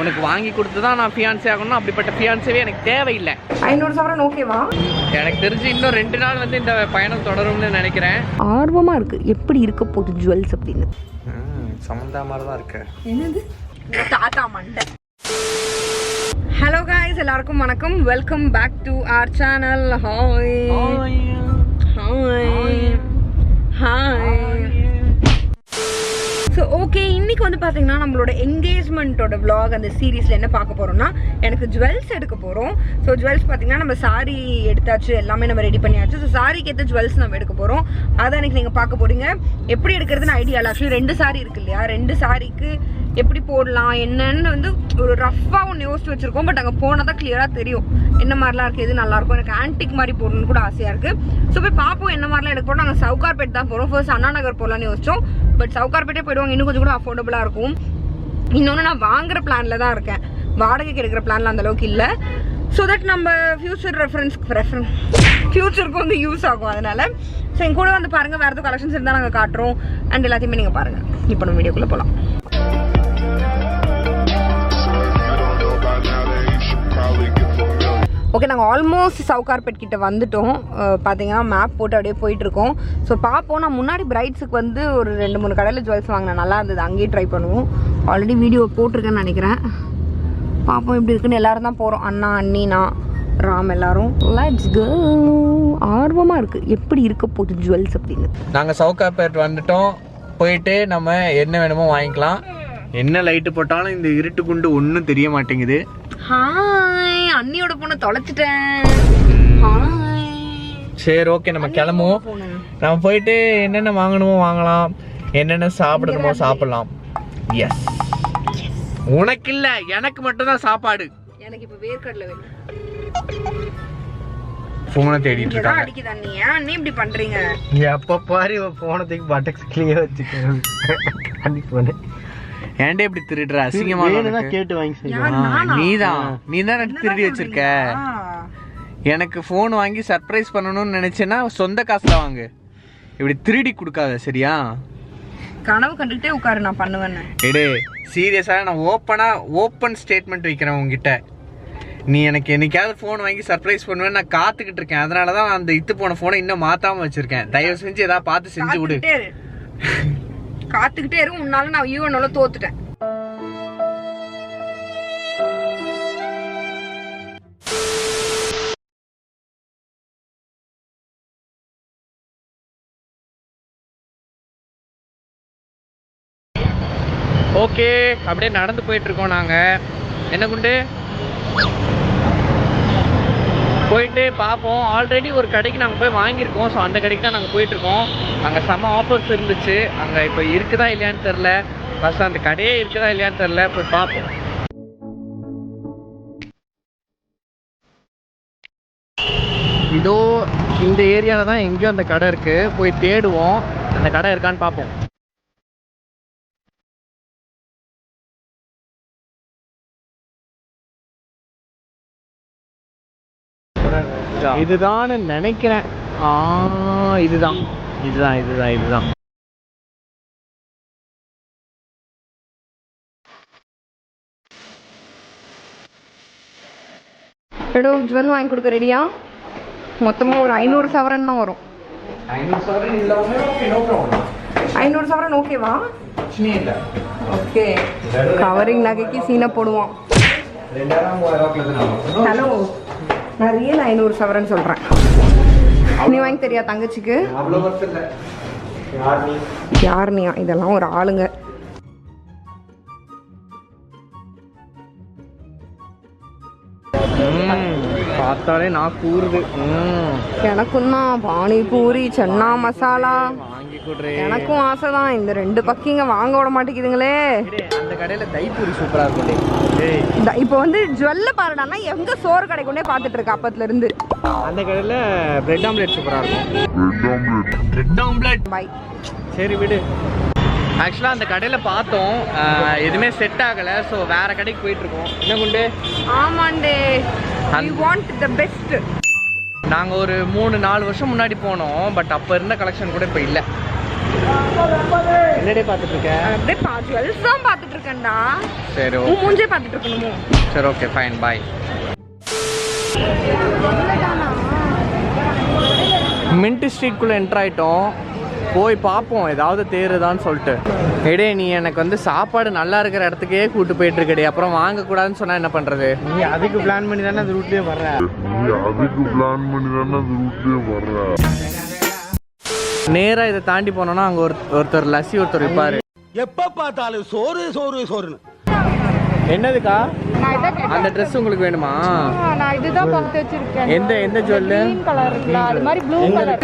உனக்கு வாங்கி கொடுத்து தான் நான் ஃபியான்ஸே ஆகணும். அப்படிப்பட்ட ஃபியான்ஸேவே எனக்கு தேவையில்லை. 500 சவரன் ஓகேவா? எனக்கு தெரிஞ்சு இன்னும் 2 நாள் வந்து இந்த பயணம் தொடரும்னு நினைக்கிறேன். ஆர்வமா இருக்கு எப்படி இருக்க போகுது ஜுவல்ஸ் அப்படின்னு. சமந்தா மாதிரி தான் இருக்கு. என்னது டாடா மண்டை. ஹலோ காய்ஸ், எல்லாருக்கும் வணக்கம். Welcome back to our channel. Hi hi hi. So okay, இன்னைக்கு வந்து பார்த்தீங்கன்னா நம்மளோட என்கேஜ்மெண்ட்டோட விளாக் அந்த சீரீஸில் என்ன பார்க்க போகிறோம்னா, எனக்கு ஜுவல்ஸ் எடுக்க போகிறோம். ஸோ ஜுவல்ஸ் பார்த்தீங்கன்னா நம்ம சாரி எடுத்தாச்சு, எல்லாமே நம்ம ரெடி பண்ணியாச்சு. ஸோ சாரிக்கு ஏற்ற ஜுவல்ஸ் நம்ம எடுக்க போகிறோம். அதை எனக்கு நீங்கள் பார்க்க போகிறீங்க. எப்படி எடுக்கிறதுன்னு ஐடியா இல்லை. ஆக்சுவலி 2 சாரி இருக்கு இல்லையா, 2 சாரிக்கு எப்படி போடலாம் என்னன்னு வந்து ஒரு ரஃப்பாக ஒன்று யோசிச்சு வச்சுருக்கோம். பட் அங்கே போனால் தான் கிளியராக தெரியும் என்ன மாதிரிலாம் இருக்குது, எது நல்லாயிருக்கும். எனக்கு ஆன்டிக் மாதிரி போடணும்னு கூட ஆசையாக இருக்குது. ஸோ போய் பார்ப்போம் என்ன மாதிரிலாம் எடுக்க போகிறோம். நாங்கள் சவுகார்பேட் தான் போகிறோம். ஃபர்ஸ்ட் அண்ணா நகர் போகலான்னு யோசிச்சோம். பட் சவுகார்பேட்டே போயிடுவாங்க, இன்னும் கொஞ்சம் கூட அஃபோர்டபுளாக இருக்கும். இன்னொன்று நான் வாங்குற பிளானில் தான் இருக்கேன், வாடகைக்கு எடுக்கிற பிளானில் அந்தளவுக்கு இல்லை. ஸோ தட் நம்ம ஃபியூச்சருக்கு வந்து யூஸ் ஆகும். அதனால ஸோ என் கூட வந்து பாருங்கள், வேறு எதுவும் கலெக்ஷன்ஸ் இருந்தால் நாங்கள் காட்டுறோம். அண்ட் எல்லாத்தையுமே நீங்கள் பாருங்கள். இப்போ நம்ம வீடியோக்குள்ளே போகலாம். ஓகே, நாங்கள் ஆல்மோஸ்ட் சவுகார்பேட் கிட்ட வந்துட்டோம். பார்த்தீங்கன்னா மேப் போட்டு அப்படியே போயிட்டுருக்கோம். ஸோ பார்ப்போம். நான் முன்னாடி பிரைட்ஸுக்கு வந்து ஒரு 2-3 கடையில் ஜுவல்ஸ் வாங்கினேன், நல்லா இருந்தது. அங்கேயே ட்ரை பண்ணுவோம். ஆல்ரெடி வீடியோ போட்டிருக்கேன்னு நினைக்கிறேன். பார்ப்போம் எப்படி இருக்குன்னு. எல்லோரும் தான் போகிறோம், அண்ணா அண்ணி நான் ராம் எல்லாரும். Let's go. ஆர்வமாக இருக்குது எப்படி இருக்க போகுது ஜுவல்ஸ் அப்படின்னு. நாங்கள் சவுகார்பேட் வந்துட்டோம். போயிட்டு நம்ம என்ன வேணுமோ வாங்கிக்கலாம். என்ன லைட்டு போட்டாலும் இந்த இருட்டு குண்டு ஒன்றும் தெரிய மாட்டேங்குது. ஹாய், அண்ணியோட பொண்ணை தொலைச்சிட்டேன். சரி ஓகே, நம்ம கிளம்புவோம். நம்ம போயிட்டு என்னென்ன வாங்கணுமோ வாங்கலாம், என்னென்ன சாப்பிடணுமோ சாப்பிடலாம். எஸ், உனக்கு இல்ல எனக்கு மட்டும்தான் சாப்பாடு. எனக்கு இப்ப வேர்க்கடலை வேணும். போனை தேடிட்டு இருக்காங்க. அடிக்குது அண்ணி. ஏன் அண்ணி இப்படி பண்றீங்க? எப்ப பாரு போனதுக்கு பட்டக்ஸ்லயே வச்சுக்க. ஏன்டே இப்படி திருடுற? அசிங்கமா கேட்டு வாங்கி. நீதான் திருடி வச்சிருக்க. எனக்கு போன் வாங்கி சர்ப்ரைஸ் பண்ணணும்னு நினைச்சேன்னா சொந்த காசுல வாங்கு, இப்படி திருடி கொடுக்காத சரியா? கனவு கண்டுகிட்டே உட்காரு, நான் பண்ணுவேன். எடு சீரியஸா, நான் ஓப்பன் ஸ்டேட்மெண்ட் வைக்கிறேன் உங்ககிட்ட. நீ எனக்கு என்னைக்காவது ஃபோன் வாங்கி சர்ப்ரைஸ் பண்ணுவேன்னு நான் காத்துக்கிட்டு இருக்கேன். அதனால தான் அந்த இத்து போன ஃபோனை இன்னும் மாத்தாம வச்சிருக்கேன். தயவு செஞ்சு ஏதாவது பார்த்து செஞ்சு விடு. காத்துக்கிட்டே இரு. உன்னால நான் யூஎன்ஓல தோத்துட்டேன். ஓகே, அப்படியே நடந்து போயிட்டு இருக்கோம் நாங்க. என்ன குண்டு போயிட்டு பார்ப்போம். ஆல்ரெடி ஒரு கடைக்கு நாங்கள் போய் வாங்கியிருக்கோம். ஸோ அந்த கடைக்கு தான் நாங்கள் போயிட்டுருக்கோம். அங்கே செம்ம ஆஃபர்ஸ் இருந்துச்சு. அங்கே இப்போ இருக்குதா இல்லையான்னு தெரில. ஃபஸ்ட்டு அந்த கடையே இருக்குதா இல்லையான்னு தெரில, போய் பார்ப்போம். இதோ இந்த ஏரியாவில் தான் எங்கேயோ அந்த கடை இருக்குது. போய் தேடுவோம், அந்த கடை இருக்கான்னு பார்ப்போம். இதுதான் நினைக்கிறேன். இதுதான். எடோ ஜுவல் வாங்கி கொடுக்க ரெடியா? மொத்தமாக ஒரு 500 சவரன் தான் வரும். 500 சவரன் ஓகேவா? ஓகே, கவரிங் நகைக்கு சீனை போடுவான். ஹலோ, நான் ரியல் 500 சவரன் சொல்கிறேன். நீ வாங்கி தெரியா தங்கச்சிக்கு? யார் நீயா? இதெல்லாம் ஒரு ஆளுங்க. பார்த்தாலே நான் கூறுது. எனக்கும் தான் பானிபூரி சன்னா மசாலா வாங்கி கொடுறேன். எனக்கும் ஆசை தான். இந்த 2 பக்கிங்க வாங்க விட மாட்டேங்குதுங்களே. அந்த கடையில தைப்பூரி சூப்பரா இருக்கும். இப்போ வந்து ஜுவல்ல பாருடானா எங்க சோறு கடை கொண்டே பார்த்துட்டு இருக்க அப்பத்துல இருந்து. அந்த கடையில பிரெட் ஆம்லெட் சூப்பரா இருக்கும். Bread omelette bye. சரி விடு. ஆக்சுவலாக அந்த கடையில் பார்த்தோம், எதுவுமே செட் ஆகலை. ஸோ வேறு கடைக்கு போயிட்டுருக்கோம். என்ன குண்டு? ஆமாண்டே, ஐ வாண்ட் த பெஸ்ட். நாங்கள் ஒரு 3-4 வருஷம் முன்னாடி போனோம். பட் அப்போ இருந்த கலெக்ஷன் கூட இப்போ இல்லை. என்னடே பார்த்துட்டு இருக்க? அப்படியே ஜுவல்ஸ் தான் பார்த்துட்டு இருக்கேன்டா. சரி உன் மூஞ்சே பார்த்துட்டு இருக்கணுமோ? சரி ஓகே ஃபைன் பாய். மின்ட் ஸ்ட்ரீட்குள்ளே என்ட்ரு ஆகிட்டோம். போய் பார்ப்போம் ஏதாவது தேருதான்னு சொல்லிட்டு. எடே நீ எனக்கு வந்து சாப்பாடு நல்லா இருக்கிற இடத்துக்கே கூட்டு போயிட்டு இருக்கடே, அப்புறம் வாங்கக்கூடாதுன்னு சொன்னா என்ன பண்றது? நீ அதுக்கு பிளான் பண்ணி தானே அந்த ரூட்லயே வர்ற. நேரா இதை தாண்டி போனோம்னா அங்க ஒருத்தர் லஸ்ஸி ஒருத்தர் இருப்பாரு. எப்ப பார்த்தாலும் சோறு சோறு சோறுன்னு. என்னதுக்கா அந்த ட்ரெஸ் உங்களுக்கு வேணுமா? நான் இதுதான் பார்த்து வச்சிருக்கேன். எந்த ஜுவல்? கிரீன் கலர் இருக்குல, அது மாதிரி ப்ளூ கலர்.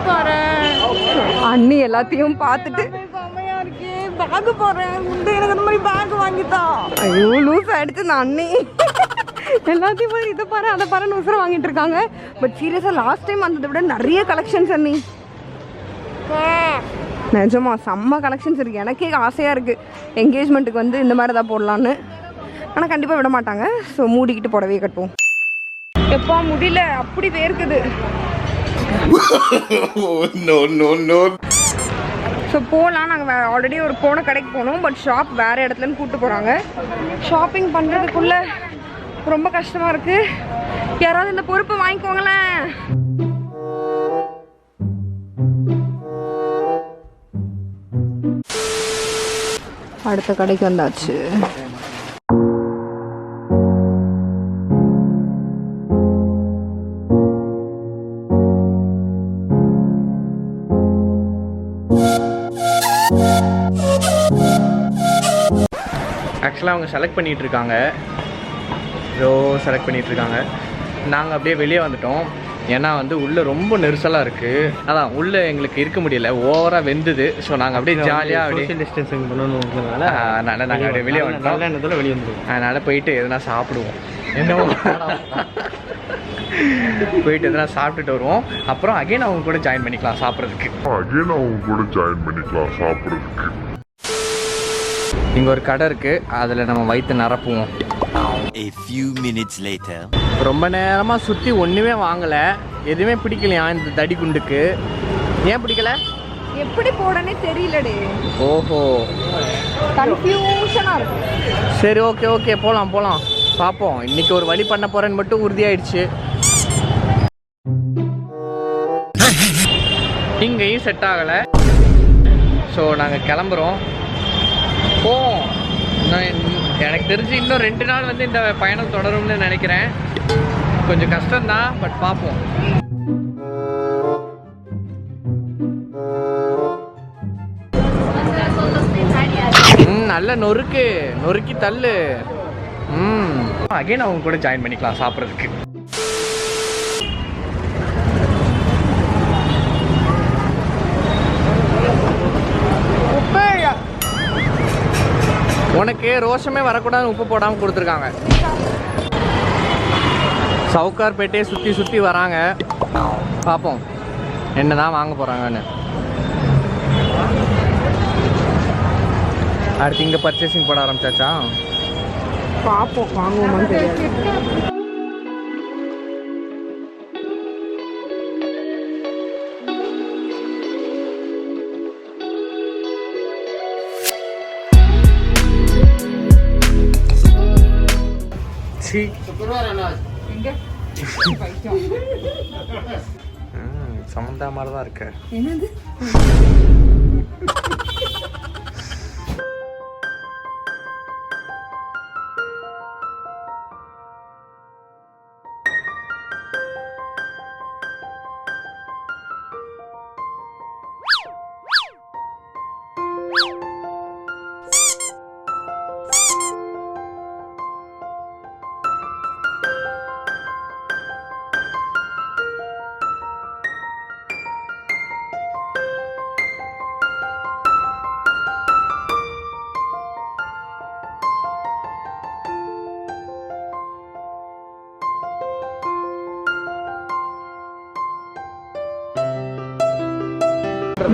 பாரு அண்ணி எல்லாத்தையும் பார்த்துட்டு செமையா இருக்கே, பேக் போறேன் முண்டை எனக்கு அந்த மாதிரி பேக் வாங்கிட்டா. ஐயோ லூஸ் ஆயிடுச்சு நான் அண்ணி. எல்லாத்தையும் போய் இதை பாரு அதை பாரு நூசரம் வாங்கிட்டு இருக்காங்க. பட் சீரியஸா லாஸ்ட் டைம் வந்ததை விட நிறைய கலெக்ஷன்ஸ் அண்ணி. நிஜமா செம்ம கலெக்ஷன்ஸ் இருக்குது. எனக்கே ஆசையாக இருக்குது என்கேஜ்மெண்ட்டுக்கு வந்து இந்த மாதிரி தான் போடலான்னு. ஆனால் கண்டிப்பாக விட மாட்டாங்க. ஸோ மூடிக்கிட்டு புடவையே கட்டுவோம். எப்போ முடியல அப்படி வேர்க்குது. ஸோ போகலாம். நாங்கள் ஆல்ரெடி ஒரு போன கடைக்கு போனோம். பட் ஷாப் வேறு இடத்துலன்னு கூப்பிட்டு போகிறாங்க. ஷாப்பிங் பண்ணுறதுக்குள்ளே ரொம்ப கஷ்டமாக இருக்குது. யாராவது இந்த பொறுப்பை வாங்கிக்கோங்களேன். அடுத்த கடைக்கு வந்தாச்சு. ஆக்சுவலாக அவங்க செலக்ட் பண்ணிகிட்டு இருக்காங்க. செலக்ட் பண்ணிகிட்டு இருக்காங்க. நாங்கள் அப்படியே வெளியே வந்துட்டோம். ஏன்னா வந்து உள்ளே ரொம்ப நெரிசலாக இருக்குது. அதான் உள்ளே எங்களுக்கு இருக்க முடியல, ஓவராக வெந்துது. ஸோ நாங்கள் அப்படியே ஜாலியாக அப்படியே டிஸ்டன்சிங் பண்ணணுங்கிறதுனால அதனால் நாங்கள் அப்படியே வெளியே வந்துட்டோம். நல்ல எண்ணத்தில் வெளியே வந்துடுவோம். அதனால் போயிட்டு எதுனா சாப்பிடுவோம். என்னவோ போயிட்டு எதுனா சாப்பிட்டுட்டு வருவோம். அப்புறம் அகைன் அவங்க கூட ஜாயின் பண்ணிக்கலாம் சாப்பிட்றதுக்கு. இங்கே ஒரு கடை இருக்குது, அதில் நம்ம வயிற்று நிரப்புவோம். A few minutes later. ரொம்ப நேரமாக சுற்றி ஒன்றுமே வாங்கலை, எதுவுமே பிடிக்கலையா இந்த தடி குண்டுக்கு. ஏன் பிடிக்கல? எப்படி போடனே தெரியலடே. ஓஹோ கன்ஃபியூஷனாக இருக்கு. சரி ஓகே ஓகே போகலாம் போகலாம் பார்ப்போம். இன்றைக்கி ஒரு வழி பண்ண போகிறேன்னு மட்டும் உறுதியாயிடுச்சு. இங்கேயும் செட் ஆகலை. ஸோ நாங்கள் கிளம்புறோம். போவோம். எனக்கு தெரிஞ்சு இன்னும் 2 நாள் வந்து இந்த பயணம் தொடரும்னு நினைக்கிறேன். கொஞ்சம் கஷ்டம்தான், பட் பார்ப்போம். நல்ல நொறுக்கி தள்ளு. அகைன் அவங்க கூட ஜாயின் பண்ணிக்கலாம் சாப்பிட்றதுக்கு. உனக்கு ரோஷமே வரக்கூடாதுன்னு உப்பு போடாமல் கொடுத்துருக்காங்க. சவுக்கார்பேட்டையை சுற்றி வராங்க. பார்ப்போம் என்னதான் வாங்க போகிறாங்கன்னு. அடுத்து இங்கே பர்ச்சேசிங் போட ஆரம்பிச்சாச்சா? பார்ப்போம் வாங்குவோமான்னு தெரியாது. சமந்தா மாதிரி தான் இருக்கு. என்னது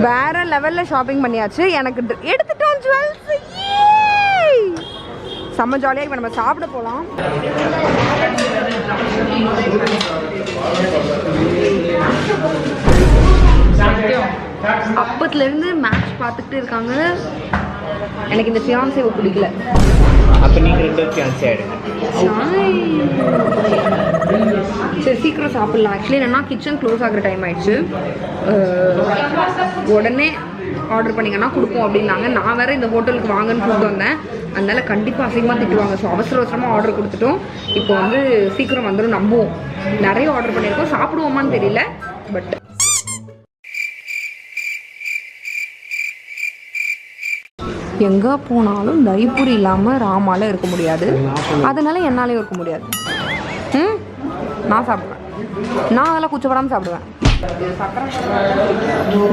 வேற லெவல்ல ஷாப்பிங் பண்ணியாச்சு. எனக்கு எடுத்துட்டோம் ஜுவல்ஸ். செம்ம ஜாலியாக. இப்போ நம்ம சாப்பிட போகலாம். அப்பத்துலேருந்து மேட்ச் பார்த்துக்கிட்டு இருக்காங்க. எனக்கு இந்த ஃபியான்சேவை பிடிக்கல. அப்போ நீங்கள் 2 ஃபியான்சே ஆகிடுங்க. சரி சீக்கிரம் சாப்பிட்லாம். ஆக்சுவலி என்னன்னா கிச்சன் க்ளோஸ் ஆகிற டைம் ஆயிடுச்சு. உடனே ஆர்டர் பண்ணிங்கன்னா கொடுப்போம் அப்படின்னாங்க. நான் வேறு இந்த ஹோட்டலுக்கு வாங்கன்னு கூப்பிட்டு வந்தேன். அதனால கண்டிப்பாக அசிங்கமாக திட்டுவாங்க. ஸோ அவசரமாக ஆர்டர் கொடுத்துட்டோம். இப்போ வந்து சீக்கிரம் வந்துடும் நம்புவோம். நிறைய ஆர்டர் பண்ணியிருக்கோம். சாப்பிடுவோமான்னு தெரியல. பட் எங்கே போனாலும் தைப்பூரி இல்லாமல் ராமால இருக்க முடியாது. அதனால என்னாலையும் இருக்க முடியாது. நான் சாப்பிடுவேன். நான் அதெல்லாம் கூச்சப்படாமல் சாப்பிடுவேன். ஓ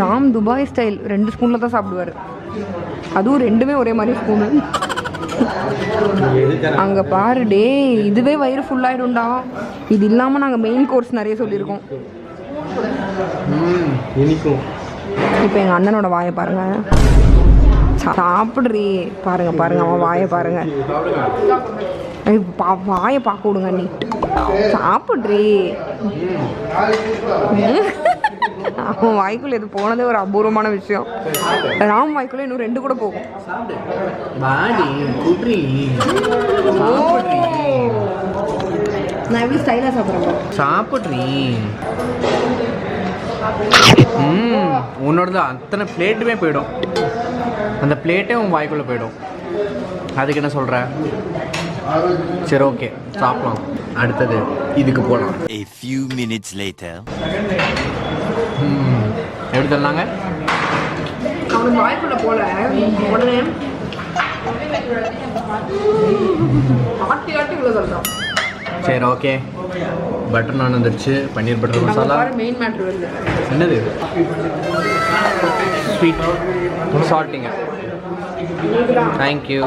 ராம் துபாய் ஸ்டைல் 2 ஸ்பூனில் தான் சாப்பிடுவார். அதுவும் 2மே ஒரே மாதிரி ஸ்பூனு. அங்கே பாரு டே, இதுவே வயிறு ஃபுல்லாகிடும்டா. இது இல்லாமல் நாங்கள் மெயின் கோர்ஸ் நிறைய சொல்லியிருக்கோம். இப்போ எங்கள் அண்ணனோட வாயை பாருங்க. சாப்பிட்றீ பாருங்க பாருங்க, அவன் வாயை பாருங்க. வாயை பார்க்க விடுங்க. நீ சாப்பிட்றீ. அவன் வாய்க்குள்ள இது போனதே ஒரு அபூர்வமான விஷயம். ராம் வாய்க்குள்ள இன்னும் 2 கூட போகும். நான் எப்படி ஸ்டைலாக சாப்பிட்றேன். சாப்பிட்றீ. உன்னோடது அத்தனை பிளேட்டுமே போயிடும். அந்த பிளேட்டே உன் வாய்க்குள்ளே போயிடும். அதுக்கு என்ன சொல்கிற? சரி ஓகே சாப்பிடலாம். அடுத்தது இதுக்கு போகலாம். A few minutes later. எப்படி சொன்னாங்க? அவன் வாய்க்குள்ள போல உடனே ஆட்டி ஆட்டி உள்ள சொல்கிறான். சரி ஓகே. பட்டர் நான் வந்துருச்சு. பன்னீர் பட்டர் மசாலா. மெயின் மேட்ரு வருது. என்னது? ஸ்வீட் சால்ட்டிங்க. தேங்க்யூ.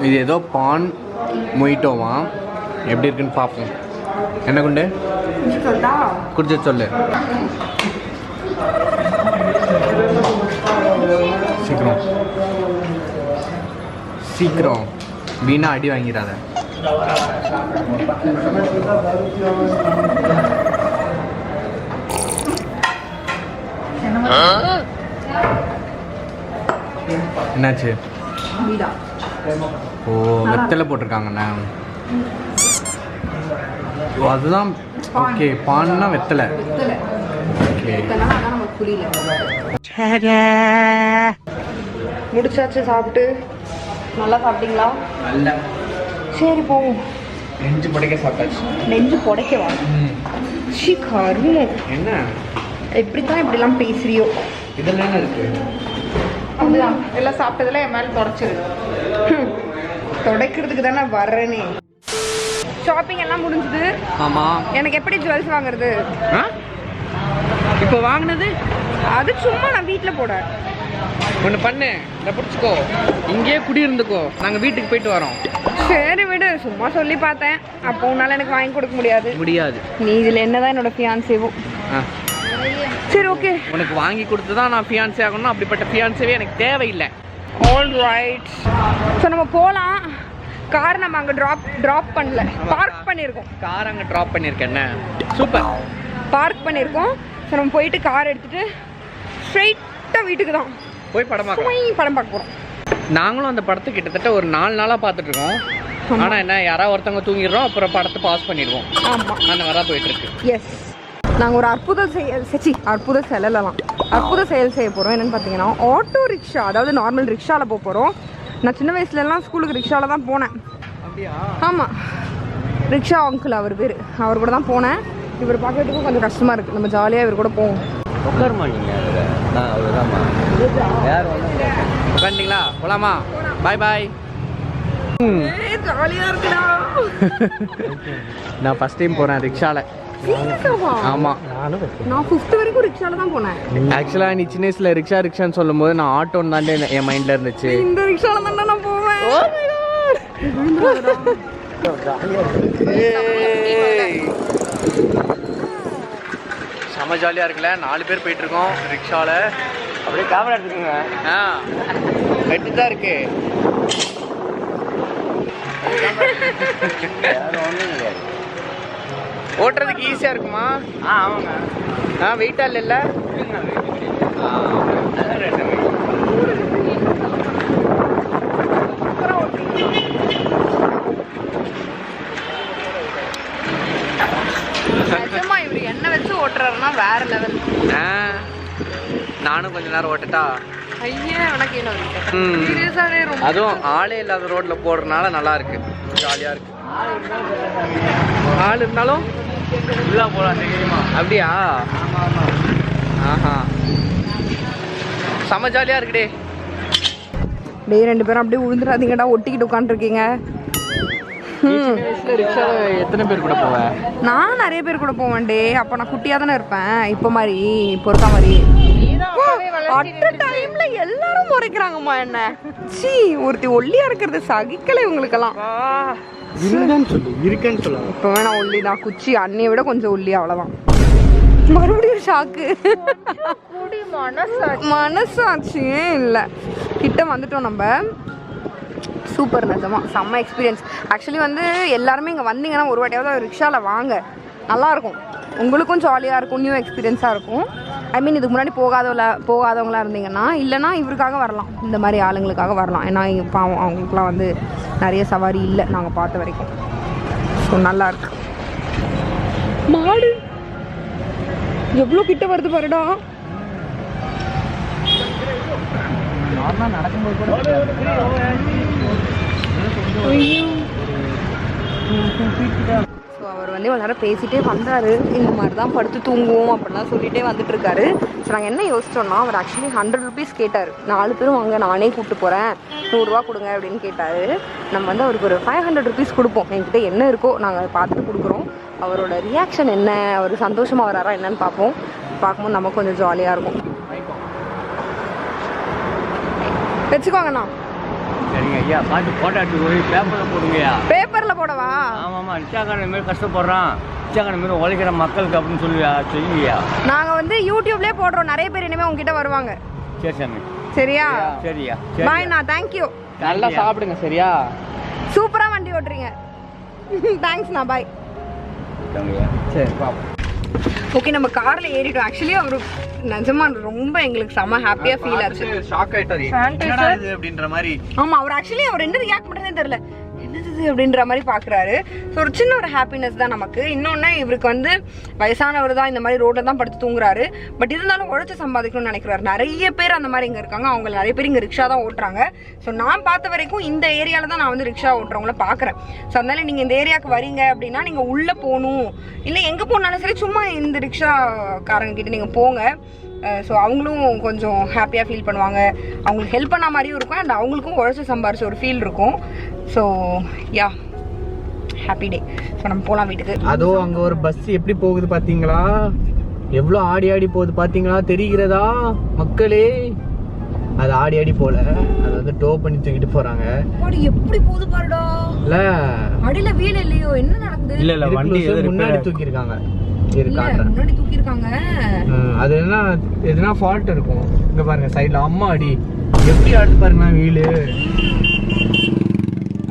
இது ஏதோ பான் மொய்ட்டோவா. எப்படி இருக்குன்னு பார்ப்போம். என்ன குண்டு குடிச்சு சொல்லு. சீக்கிரம் சீக்கிரம், வீணா அடி வாங்கிறாத. என்னாச்சு? ஓ வெத்தலை போட்டிருக்காங்கண்ணா. ஓ அதுதான். ஓகே பான்னா வெத்தலை. ஓகே முடிச்சாச்சு சாப்பிட்டு. நல்லா சாப்பிட்டீங்களா? நல்ல. சரி போவோம். நெஞ்சு புடைக்க சாப்பிட்டாச்சு. நெஞ்சு புடைக்கவா? கருமம். என்ன எப்படித்தான் இப்படிலாம் பேசுறியோ? இதெல்லாம் என்ன இருக்கு? அப்படிதான் எல்லாம் சாப்பிட்டதுல என் மேலே தொடச்சிரு. துடைக்கிறதுக்கு தானே வர்றேனே. ஷாப்பிங் எல்லாம் முடிஞ்சுது. ஆமாம். எனக்கு எப்படி ஜுவல்ஸ் வாங்குறது? இப்போ வாங்கினது அது சும்மா நான் வீட்டில் போட. ஒன்று பண்ணு, இதை பிடிச்சிக்கோ, இங்கேயே குடியிருந்துக்கோ, நாங்கள் வீட்டுக்கு போயிட்டு வரோம். சரி விடு, சும்மா சொல்லி பார்த்தேன். அப்போ உன்னால எனக்கு வாங்கி கொடுக்க முடியாது. முடியாது. நீ இதில் என்னதான் என்னோட ஃபியான்சேவோ. சரி ஓகே. உனக்கு வாங்கி கொடுத்து தான் நான் ஃபியான்சே ஆகணும். அப்படிப்பட்ட ஃபியான்சேவே எனக்கு தேவையில்லை. All right. ஸோ நம்ம போகலாம். கார் நம்ம அங்கே ட்ராப் பண்ணல, பார்க் பண்ணியிருக்கோம். கார் அங்கே ட்ராப் பண்ணியிருக்கேன். சூப்பர். பார்க் பண்ணியிருக்கோம். ஸோ நம்ம போயிட்டு கார் எடுத்துகிட்டு ஸ்ட்ரெயிட்டாக வீட்டுக்கு தான் போய் படம் பார்க்க போகிறோம். நாங்களும் அந்த படத்தை கிட்டத்தட்ட ஒரு 4 நாளாக பார்த்துட்ருக்கோம். ஆனால் என்ன, யாராவது ஒருத்தவங்க தூங்கிடுறோம், அப்புறம் படத்தை பாஸ் பண்ணிடுவோம். ஆமாம், அந்த மாதிரி போயிட்டுருக்கு. எஸ். நாங்கள் ஒரு அற்புத செயல் செய்ய போகிறோம். என்னென்னு பார்த்தீங்கன்னா, ஆட்டோ ரிக்ஷா, அதாவது நார்மல் ரிக்ஷாவில் போக போகிறோம். நான் சின்ன வயசுலலாம் ஸ்கூலுக்கு ரிக்ஷாவில் தான் போனேன். ஆமாம், ரிக்ஷா அங்கிள் அவர் பேர். அவர் கூட தான் போனேன். இவர் பார்க்கறதுக்கும் கொஞ்சம் கஷ்டமாக இருக்குது. நம்ம ஜாலியாக இவர் கூட போவோம். உட்காந்துங்களா? போலாமா? பாய் பாய். ஜாலியாக இருக்குடா. நான் ஃபஸ்ட் டைம் போகிறேன் ரிக்ஷாவில். ஆமாம், நான் 5th வரைக்கும் ரிக்ஷாவில் தான் போனேன். ஆக்சுவலாக நீ சின்ன வயசில் ரிக்ஷான்னு சொல்லும் போது நான் ஆட்டோன்னு தாண்டே என் மைண்டில் இருந்துச்சு. இந்த ரிக்ஷாவில் தானே நான் போவேன். செம ஜாலியாக இருக்குல்ல? 4 பேர் போயிட்டு இருக்கோம் ரிக்ஷாவில். அப்படியே கேமரா எடுத்துக்கோங்க. கட்டி தான் இருக்கு. ஓட்டுறதுக்கு ஈஸியா இருக்குமா? ஆமாங்க. வெயிட்டா இல்ல? நிஜமா இவரு என்ன வச்சு ஓட்டுறாருன்னா வேற லெவல். நானும் கொஞ்ச நேரம் ஓட்டட்டா? ஐயா உனக்கு என்ன சீரியஸாவே ரொம்ப. அதுவும் ஆளே இல்லாத ரோட்ல போடுறதுனால நல்லா இருக்கு, ஜாலியா இருக்கு. ஆள் இருந்தாலும் உள்ள போலாம் தெரியுமா? அப்படியா? ஆஹா, செம ஜாலியா இருக்குடே. டேய் ரெண்டு பேரும் அப்படியே விழுந்துடாதீங்கடா, ஒட்டிக்கிட்டு உட்காந்துருக்கீங்க. ரிக்ஷா எத்தனை பேர் கூட போவேன்? நான் நிறைய பேர் கூட போவேன் டே. அப்ப நான் குட்டியா தானே இருப்பேன். இப்ப மாதிரி இப்போ இருக்கா மாதிரி அட் டைம்ல எல்லாரும் முறைக்கிறாங்கம்மா என்ன. சீ, ஒருத்தி ஒல்லியா இருக்கிறது சகிக்கல இவங்களுக்கெல்லாம். இருக்கேன்னு சொல்லு. இப்போ வேணா ஒல்லி தான், குச்சி அண்ணியை விட கொஞ்சம் ஒல்லி, அவ்வளவுதான். மறுபடியும் ஷாக்கு. மனசாட்சியே இல்லை. கிட்ட வந்துட்டோம் நம்ம. சூப்பர், நிஜமா செம்ம எக்ஸ்பீரியன்ஸ். ஆக்சுவலி வந்து எல்லாருமே இங்கே வந்தீங்கன்னா ஒரு வாட்டியாவது ரிக்ஷாவில் வாங்க, நல்லாயிருக்கும். உங்களுக்கும் ஜாலியாக இருக்கும், நியூ எக்ஸ்பீரியன்ஸாக இருக்கும். ஐ மீன் இதுக்கு முன்னாடி போகாதவங்களா இருந்தீங்கன்னா, இல்லைனா இவருக்காக வரலாம், இந்த மாதிரி ஆளுங்களுக்காக வரலாம். ஏன்னா இப்போ அவங்களுக்குலாம் வந்து நிறைய சவாரி இல்லை நாங்கள் பார்த்த வரைக்கும். ஸோ நல்லாயிருக்கு. மாடு எவ்வளோ கிட்ட வருது பாருடா. நடக்கும்போது கூட ஸோ அவர் வந்து இவ்வளோ நேரம் பேசிகிட்டே வந்தார். இந்த மாதிரி தான் படுத்து தூங்குவோம் அப்படின்லாம் சொல்லிகிட்டே வந்துட்டு இருக்காரு. ஸோ நாங்கள் என்ன யோசிச்சோன்னா, அவர் ஆக்சுவலி 100 rupees கேட்டார். 4 பேரும் வாங்க, நானே கூப்பிட்டு போகிறேன், 100 ரூபா கொடுங்க அப்படின்னு கேட்டார். நம்ம வந்து அவருக்கு ஒரு 500 rupees கொடுப்போம். என்கிட்ட என்ன இருக்கோ நாங்கள் பார்த்துட்டு கொடுக்குறோம். அவரோட ரியாக்ஷன் என்ன, அவர் சந்தோஷமாக வராரா என்னன்னு பார்ப்போம். பார்க்கும்போது நமக்கு கொஞ்சம் ஜாலியாக இருக்கும். வச்சுக்கோங்கண்ணா. சரிங்க ஐயா, பார்த்து போட்டோ எடுத்து போய் பேப்பரில் போடுங்கய்யா. பேப்பரில் போடவா? ஆமாம்மா, ரிக்ஷாக்காரன் மாரி கஷ்டப்படுறான், ரிக்ஷாக்காரன் மாரி உழைக்கிற மக்களுக்கு அப்படின்னு சொல்லுங்கய்யா. நாங்கள் வந்து யூடியூப்லேயே போடுறோம், நிறைய பேர் இனிமேல் உங்ககிட்ட வருவாங்க. சரி சாமி. சரியா? சரியா. பாய்ண்ணா, தேங்க்யூ. நல்லா சாப்பிடுங்க சரியா? சூப்பராக வண்டி ஓட்டுறீங்க. தேங்க்ஸ்ண்ணா, பாய். சரி பாப்போம். ஓகே, நம்ம கார்ல ஏறிட்டோம். ஆக்சுவலி அவரு நிஜமா ரொம்ப எங்களுக்கு செம ஹாப்பியா ஃபீல் ஆச்சு. ஷாக் ஆயிட்டாரு, என்னடா இது அப்படின்ற மாதிரி. ஆமா, அவர் ஆக்சுவலி அவர் என்ன ரியாக்ட் பண்றதே தெரியல, என்னது அப்படின்ற மாதிரி பாக்குறாரு. ஸோ ஒரு சின்ன ஒரு ஹாப்பினஸ் தான் நமக்கு. இன்னொன்னு, இவருக்கு வந்து வயசானவர் தான், இந்த மாதிரி ரோட்ல தான் படுத்து தூங்குறாரு. பட் இருந்தாலும் உழைச்சு சம்பாதிக்கணும்னு நினைக்கிறாரு. நிறைய பேர் அந்த மாதிரி இங்க இருக்காங்க. அவங்க நிறைய பேர் இங்க ரிக்ஷா தான் ஓட்டுறாங்க. ஸோ நான் பார்த்த வரைக்கும் இந்த ஏரியால தான் நான் வந்து ரிக்ஷா ஓட்டுறவங்கள பாக்குறேன். ஸோ அதனால நீங்க இந்த ஏரியாவுக்கு வரீங்க அப்படின்னா நீங்க உள்ள போகணும், இல்லை எங்க போனாலும் சரி சும்மா இந்த ரிக்ஷாக்காரங்க கிட்ட நீங்க போங்க. ஸோ அவங்களும் கொஞ்சம் ஹாப்பியாக ஃபீல் பண்ணுவாங்க, அவங்களுக்கு ஹெல்ப் பண்ண மாதிரியும் இருக்கும், அண்ட் அவங்களுக்கும் உழைச்சி சம்பாரிச்ச ஒரு ஃபீல் இருக்கும். So yeah, happy day. So நம்ம போகலாம் வீட்டுக்கு. அதோ அங்கே ஒரு பஸ் எப்படி போகுது பார்த்தீங்களா? எவ்வளோ ஆடி ஆடி போகுது பார்த்தீங்களா? தெரிகிறதா மக்களே? அது ஆடி ஆடி போல, அது வந்து டோ பண்ணி தூக்கிட்டு போறாங்க. எப்படி போகுது பாருடா. இல்ல அடியில வீல் இல்லையோ, என்ன நடக்குது? இல்ல வண்டி முன்னாடி தூக்கி இருக்காங்க. முன்னாடி தூக்கி இருக்காங்க. அது எதுனா ஃபால்ட் இருக்கும். இங்க பாருங்க சைடுல அம்மா அடி எப்படி ஆடுது பாருங்க வீலு.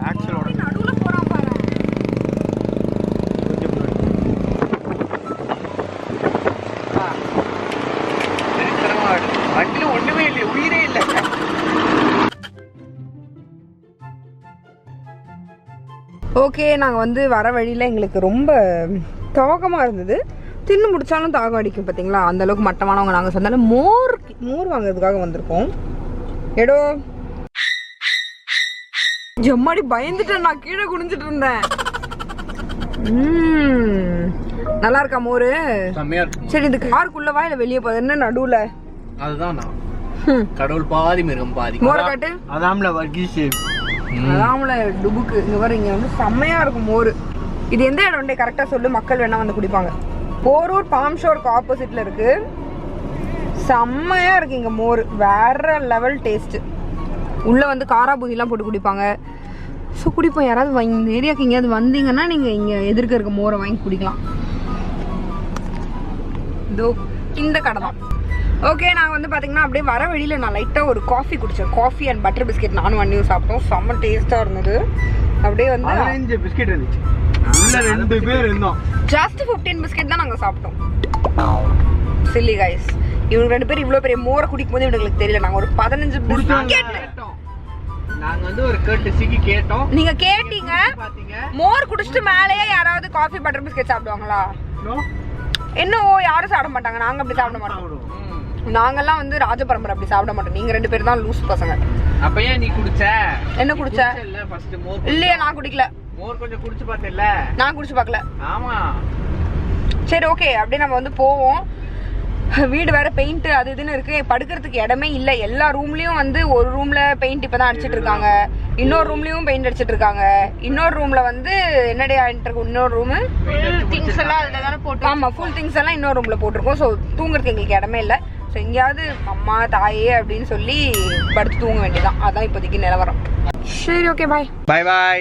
ஆக்சுவலோட நடுவுல போறான் பாரு. வண்டியில ஒண்ணுமே இல்லை, உயிரே இல்லை. ஓகே, நாங்கள் வந்து வர வழியில் எங்களுக்கு ரொம்ப தாகமாக இருந்தது. தின்னு முடிச்சாலும் தாகம் அடிக்கும் பார்த்தீங்களா, அந்தளவுக்கு மட்டமானவங்க நாங்கள். சொன்னாலும் மோர் வாங்குறதுக்காக வந்திருக்கோம். எடோ ஜம்மாடி பயந்துட்டேன், நான் கீழே குனிஞ்சிட்டு இருந்தேன். நல்லா இருக்கா மோரு? சரி, இந்த காருக்குள்ளவா இல்லை வெளியே போகுது? என்ன நடுவில்? அதுதான் நான் கடவுள் பாதி மிருகம் பாதி. மோரை காட்டு. அதாம்ல வர்கீஸ், அதாம்ல டுபுக்கு. இங்க வர இங்க வந்து செம்மையா இருக்கும் மோர். இது எந்த இடம் கரெக்டா சொல்லு, மக்கள் வேணா வந்து குடிப்பாங்க. போரூர் பாம் ஷோருக்கு ஆப்போசிட்ல இருக்கு. செம்மையா இருக்கு இங்க மோர், வேற லெவல் டேஸ்ட். உள்ள வந்து காராபூதிலாம் போட்டு குடிப்பாங்க. ஸோ குடிப்போம். யாராவது இந்த ஏரியாவுக்கு எங்கேயாவது வந்தீங்கன்னா நீங்க இங்க எதிர்க்க இருக்க மோரை வாங்கி குடிக்கலாம். இதோ இந்த கடை தான். ஓகே, நாங்கள் வந்து பார்த்தீங்கன்னா அப்படியே வர வழியில் நான் லைட்டாக ஒரு காஃபி குடித்தேன். காஃபி அண்ட் பட்டர் பிஸ்கெட் நானும் வண்டியும் சாப்பிட்டோம். செம்ம டேஸ்ட்டாக இருந்தது. அப்படியே வந்து பிஸ்கெட் இருந்துச்சு. உள்ள 2 பேர் இருந்தோம். ஜஸ்ட் 15 பிஸ்கெட் தான் நாங்க சாப்பிட்டோம். சில்லி கைஸ், இவங்க 2 பேர் இவ்வளவு பெரிய மோரை குடிக்கும் போது இவங்களுக்கு தெரியல. நாங்க ஒரு 15 பிஸ்கெட் நாங்க வந்து ஒரு கர்ட்டசிக்கு கேட்டோம். நீங்க கேட்டீங்க. மோர் குடிச்சிட்டு மேலேயே யாராவது காஃபி பட்டர் பிஸ்கெட் சாப்பிடுவாங்களா? இன்னும் யாரும் சாப்பிட மாட்டாங்க. நாங்க அப்படி சாப்பிட மாட்டோம். நாங்கெல்லாம் வந்து ராஜ பரம்பரை அப்படி சாப்பிட மாட்டோம். நீங்க 2 பேர் தான் லூஸ் பசங்க. அப்ப ஏன் நீ குடிச்ச? என்ன குடிச்ச? இல்ல ஃபர்ஸ்ட் மோர். இல்லையா, நான் குடிக்கல. மோர் கொஞ்சம் குடிச்சு பார்த்தேல்ல? நான் குடிச்சு பார்க்கல. ஆமா. சரி ஓகே, அப்படியே நம்ம வந்து போவோம். வீடு வேற பெயிண்ட் அது இதுன்னு இருக்கு. படுக்கிறதுக்கு இடமே இல்ல. எல்லா ரூம்லயும் வந்து ஒரு ரூம்ல பெயிண்ட் இப்பதான் அடிச்சிட்டு இருக்காங்க, இன்னொரு ரூம்லயும் பெயிண்ட் அடிச்சிட்டு இருக்காங்க, இன்னொரு ரூம்ல வந்து என்னடி ஆயிட்டு இருக்கு, இன்னொரு ரூம் திங்ஸ் எல்லாம் அதுல தானே போட்டு. ஆமா, ஃபுல் திங்ஸ் எல்லாம் இன்னொரு ரூம்ல போட்டிருக்கோம். ஸோ தூங்குறதுக்கு எங்களுக்கு இடமே இல்லை. ஸோ எங்கேயாவது அம்மா தாயே அப்படின்னு சொல்லி படுத்து தூங்க வேண்டியதான். அதான் இப்போதைக்கு நிலவரம். சரி ஓகே, பாய் பாய் பாய்.